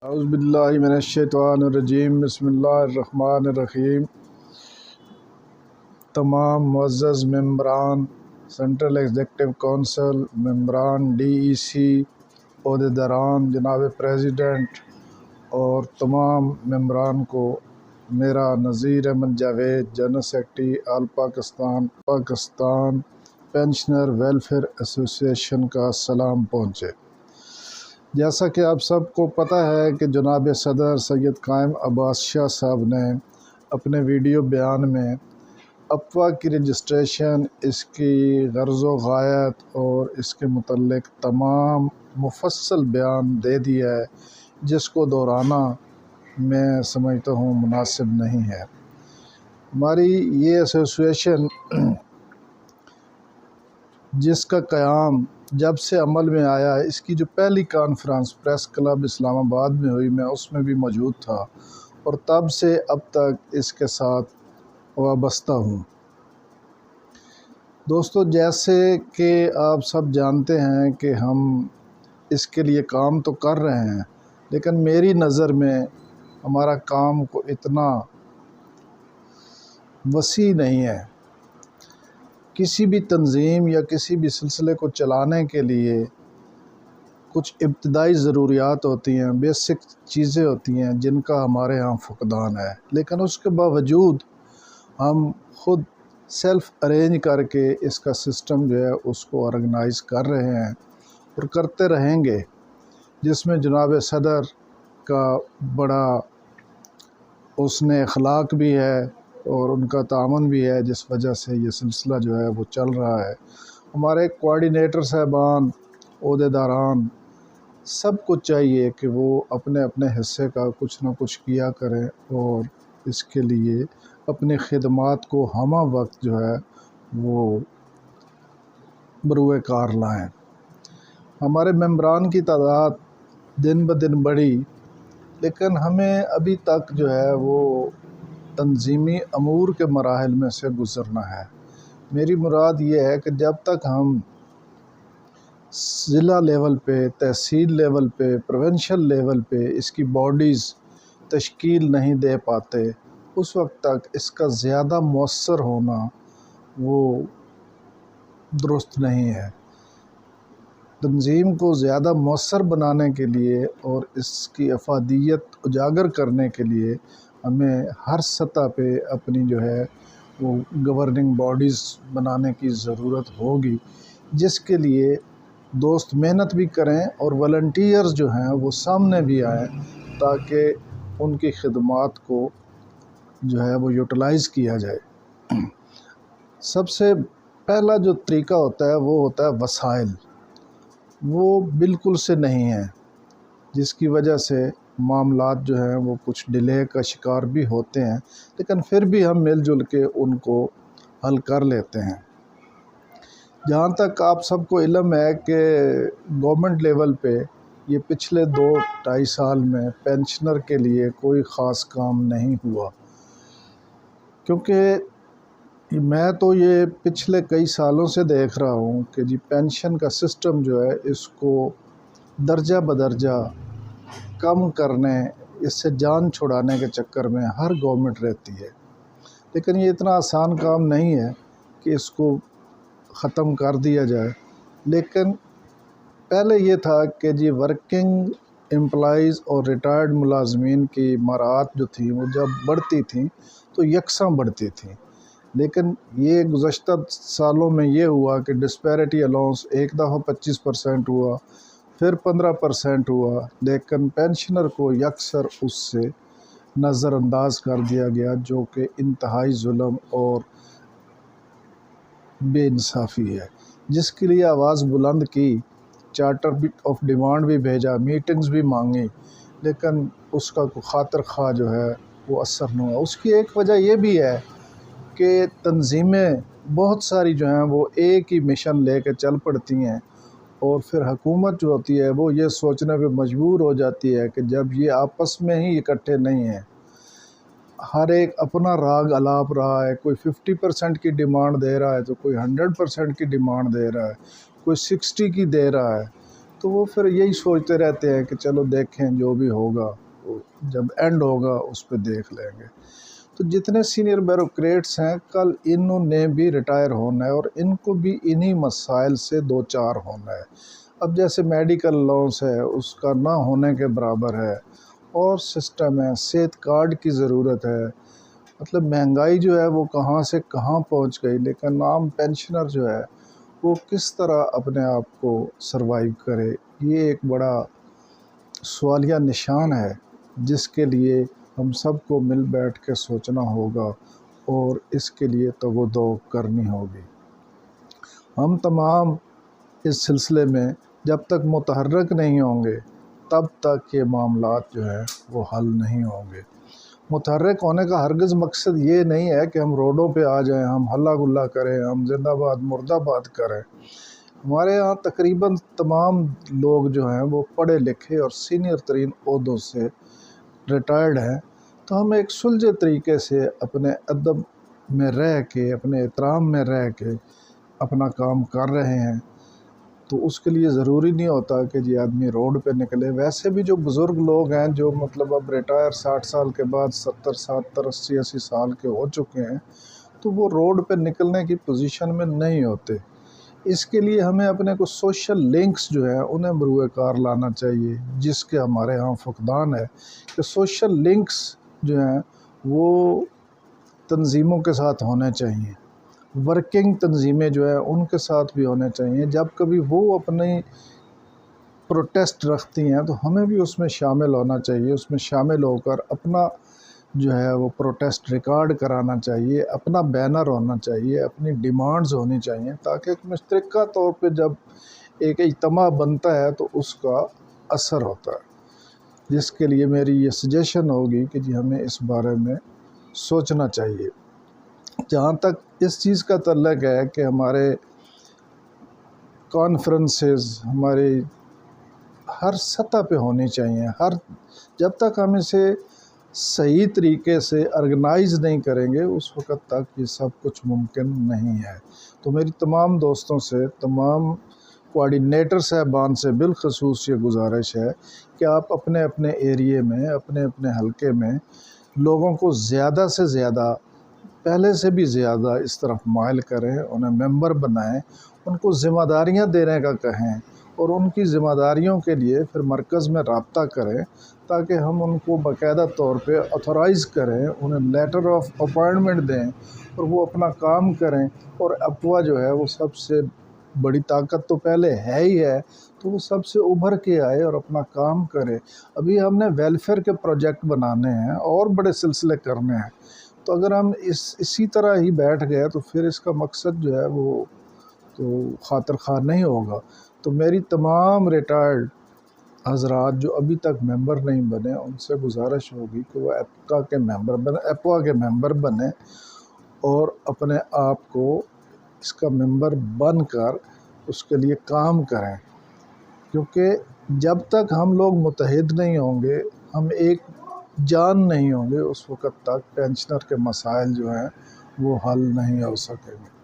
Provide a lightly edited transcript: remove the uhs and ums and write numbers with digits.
اعوذ باللہ من الشیطان الرجیم، بسم اللہ الرحمن الرحیم۔ تمام معزز ممبران سینٹرل ایگزیکٹو کونسل، ممبران DEC، عہدیداران، جناب پریزیڈنٹ اور تمام ممبران کو میرا نذیر احمد جاوید، جنرل سیکرٹری آل پاکستان پینشنر ویلفیئر ایسوسی ایشن کا سلام پہنچے۔ جیسا کہ آپ سب کو پتہ ہے کہ جناب صدر سید قائم عباس شاہ صاحب نے اپنے ویڈیو بیان میں افواہ کی رجسٹریشن، اس کی غرض و غایت اور اس کے متعلق تمام مفصل بیان دے دیا ہے، جس کو دہرانا میں سمجھتا ہوں مناسب نہیں ہے۔ ہماری یہ ایسوسی ایشن جس کا قیام جب سے عمل میں آیا، اس کی جو پہلی کانفرنس پریس کلب اسلام آباد میں ہوئی، میں اس میں بھی موجود تھا اور تب سے اب تک اس کے ساتھ وابستہ ہوں۔ دوستو، جیسے کہ آپ سب جانتے ہیں کہ ہم اس کے لیے کام تو کر رہے ہیں، لیکن میری نظر میں ہمارا کام کو اتنا وسیع نہیں ہے۔ کسی بھی تنظیم یا کسی بھی سلسلے کو چلانے کے لیے کچھ ابتدائی ضروریات ہوتی ہیں، بیسک چیزیں ہوتی ہیں جن کا ہمارے ہاں فقدان ہے، لیکن اس کے باوجود ہم خود سیلف ارینج کر کے اس کا سسٹم جو ہے اس کو آرگنائز کر رہے ہیں اور کرتے رہیں گے، جس میں جناب صدر کا بڑا اس نے اخلاق بھی ہے اور ان کا تعاون بھی ہے، جس وجہ سے یہ سلسلہ جو ہے وہ چل رہا ہے۔ ہمارے کوآرڈینیٹر صاحبان، عہدیداران، سب کو چاہیے کہ وہ اپنے اپنے حصے کا کچھ نہ کچھ کیا کریں اور اس کے لیے اپنی خدمات کو ہمہ وقت جو ہے وہ بروئے کار لائیں۔ ہمارے ممبران کی تعداد دن بدن بڑھی، لیکن ہمیں ابھی تک جو ہے وہ تنظیمی امور کے مراحل میں سے گزرنا ہے۔ میری مراد یہ ہے کہ جب تک ہم ضلع لیول پہ، تحصیل لیول پہ، پروونشل لیول پہ اس کی باڈیز تشکیل نہیں دے پاتے، اس وقت تک اس کا زیادہ مؤثر ہونا وہ درست نہیں ہے۔ تنظیم کو زیادہ مؤثر بنانے کے لیے اور اس کی افادیت اجاگر کرنے کے لیے ہمیں ہر سطح پہ اپنی جو ہے وہ گورننگ باڈیز بنانے کی ضرورت ہوگی، جس کے لیے دوست محنت بھی کریں اور والنٹیئرز جو ہیں وہ سامنے بھی آئیں تاکہ ان کی خدمات کو جو ہے وہ یوٹیلائز کیا جائے۔ سب سے پہلا جو طریقہ ہوتا ہے وہ ہوتا ہے وسائل، وہ بالکل سے نہیں ہیں، جس کی وجہ سے معاملات جو ہیں وہ کچھ ڈیلے کا شکار بھی ہوتے ہیں، لیکن پھر بھی ہم مل جل کے ان کو حل کر لیتے ہیں۔ جہاں تک آپ سب کو علم ہے کہ گورنمنٹ لیول پہ یہ پچھلے 2-2.5 سال میں پینشنر کے لیے کوئی خاص کام نہیں ہوا، کیونکہ میں تو یہ پچھلے کئی سالوں سے دیکھ رہا ہوں کہ جی پینشن کا سسٹم جو ہے اس کو درجہ بدرجہ کم کرنے، اس سے جان چھڑانے کے چکر میں ہر گورنمنٹ رہتی ہے، لیکن یہ اتنا آسان کام نہیں ہے کہ اس کو ختم کر دیا جائے۔ لیکن پہلے یہ تھا کہ جی ورکنگ امپلائیز اور ریٹائرڈ ملازمین کی مراعات جو تھیں وہ جب بڑھتی تھیں تو یکساں بڑھتی تھیں، لیکن یہ گزشتہ سالوں میں یہ ہوا کہ ڈسپیرٹی الاؤنس ایک دفعہ 25% ہوا، پھر 15% ہوا، لیکن پینشنر کو یکسر اس سے نظر انداز کر دیا گیا، جو کہ انتہائی ظلم اور بے انصافی ہے، جس کے لیے آواز بلند کی، چارٹر آف ڈیمانڈ بھی بھیجا، میٹنگز بھی مانگی، لیکن اس کا کوئی خاطر خواہ جو ہے وہ اثر نہ ہوا۔ اس کی ایک وجہ یہ بھی ہے کہ تنظیمیں بہت ساری جو ہیں وہ ایک ہی مشن لے کے چل پڑتی ہیں، اور پھر حکومت جو ہوتی ہے وہ یہ سوچنے پہ مجبور ہو جاتی ہے کہ جب یہ آپس میں ہی اکٹھے نہیں ہیں، ہر ایک اپنا راگ الاپ رہا ہے، کوئی 50% کی ڈیمانڈ دے رہا ہے تو کوئی 100% کی ڈیمانڈ دے رہا ہے، کوئی 60 کی دے رہا ہے، تو وہ پھر یہی سوچتے رہتے ہیں کہ چلو دیکھیں جو بھی ہوگا، جب اینڈ ہوگا اس پہ دیکھ لیں گے۔ تو جتنے سینئر بیوروکریٹس ہیں کل انہوں نے بھی ریٹائر ہونا ہے اور ان کو بھی انہی مسائل سے دو چار ہونا ہے۔ اب جیسے میڈیکل الاؤنس ہے اس کا نہ ہونے کے برابر ہے، اور سسٹم ہے، صحت کارڈ کی ضرورت ہے، مطلب مہنگائی جو ہے وہ کہاں سے کہاں پہنچ گئی، لیکن عام پینشنر جو ہے وہ کس طرح اپنے آپ کو سروائیو کرے، یہ ایک بڑا سوالیہ نشان ہے جس کے لیے ہم سب کو مل بیٹھ کے سوچنا ہوگا اور اس کے لیے تگ و دو کرنی ہوگی۔ ہم تمام اس سلسلے میں جب تک متحرک نہیں ہوں گے تب تک یہ معاملات جو ہیں وہ حل نہیں ہوں گے۔ متحرک ہونے کا ہرگز مقصد یہ نہیں ہے کہ ہم روڈوں پہ آ جائیں، ہم ہلا گلا کریں، ہم زندہ باد مرد آباد کریں۔ ہمارے ہاں تقریباً تمام لوگ جو ہیں وہ پڑھے لکھے اور سینئر ترین عہدوں سے ریٹائرڈ ہیں، تو ہم ایک سلجھے طریقے سے اپنے ادب میں رہ کے، اپنے احترام میں رہ کے اپنا کام کر رہے ہیں۔ تو اس کے لیے ضروری نہیں ہوتا کہ جی آدمی روڈ پہ نکلے۔ ویسے بھی جو بزرگ لوگ ہیں جو مطلب اب ریٹائر 60 سال کے بعد 70 70 80 80 سال کے ہو چکے ہیں، تو وہ روڈ پہ نکلنے کی پوزیشن میں نہیں ہوتے۔ اس کے لیے ہمیں اپنے کو سوشل لنکس جو ہیں انہیں بروئے کار لانا چاہیے، جس کے ہمارے ہاں فقدان ہے کہ سوشل لنکس جو ہیں وہ تنظیموں کے ساتھ ہونے چاہیے، ورکنگ تنظیمیں جو ہیں ان کے ساتھ بھی ہونے چاہیے۔ جب کبھی وہ اپنی پروٹیسٹ رکھتی ہیں تو ہمیں بھی اس میں شامل ہونا چاہیے، اس میں شامل ہو کر اپنا جو ہے وہ پروٹیسٹ ریکارڈ کرانا چاہیے، اپنا بینر ہونا چاہیے، اپنی ڈیمانڈز ہونی چاہیے، تاکہ ایک مشترکہ طور پہ جب ایک اجتماع بنتا ہے تو اس کا اثر ہوتا ہے، جس کے لیے میری یہ سجیشن ہوگی کہ جی ہمیں اس بارے میں سوچنا چاہیے۔ جہاں تک اس چیز کا تعلق ہے کہ ہمارے کانفرنسز ہماری ہر سطح پہ ہونی چاہیے، جب تک ہم اسے صحیح طریقے سے آرگنائز نہیں کریں گے اس وقت تک یہ سب کچھ ممکن نہیں ہے۔ تو میری تمام دوستوں سے، تمام کوآرڈینیٹر صاحبان سے بالخصوص یہ گزارش ہے کہ آپ اپنے اپنے ایریے میں، اپنے اپنے حلقے میں لوگوں کو زیادہ سے زیادہ، پہلے سے بھی زیادہ اس طرف مائل کریں، انہیں ممبر بنائیں، ان کو ذمہ داریاں دینے کا کہیں، اور ان کی ذمہ داریوں کے لیے پھر مرکز میں رابطہ کریں تاکہ ہم ان کو باقاعدہ طور پہ آتھورائز کریں، انہیں لیٹر آف اپائنٹمنٹ دیں اور وہ اپنا کام کریں۔ اور اپوا جو ہے وہ سب سے بڑی طاقت تو پہلے ہے ہی ہے، تو وہ سب سے ابھر کے آئے اور اپنا کام کرے۔ ابھی ہم نے ویلفیئر کے پروجیکٹ بنانے ہیں اور بڑے سلسلے کرنے ہیں، تو اگر ہم اسی طرح ہی بیٹھ گئے تو پھر اس کا مقصد جو ہے وہ تو خاطر خواہ نہیں ہوگا۔ تو میری تمام ریٹائرڈ حضرات جو ابھی تک ممبر نہیں بنے ان سے گزارش ہوگی کہ وہ ایپوا کے ممبر بنیں اور اپنے آپ کو اس کا ممبر بن کر اس کے لیے کام کریں، کیونکہ جب تک ہم لوگ متحد نہیں ہوں گے، ہم ایک جان نہیں ہوں گے، اس وقت تک پینشنر کے مسائل جو ہیں وہ حل نہیں ہو سکیں گے۔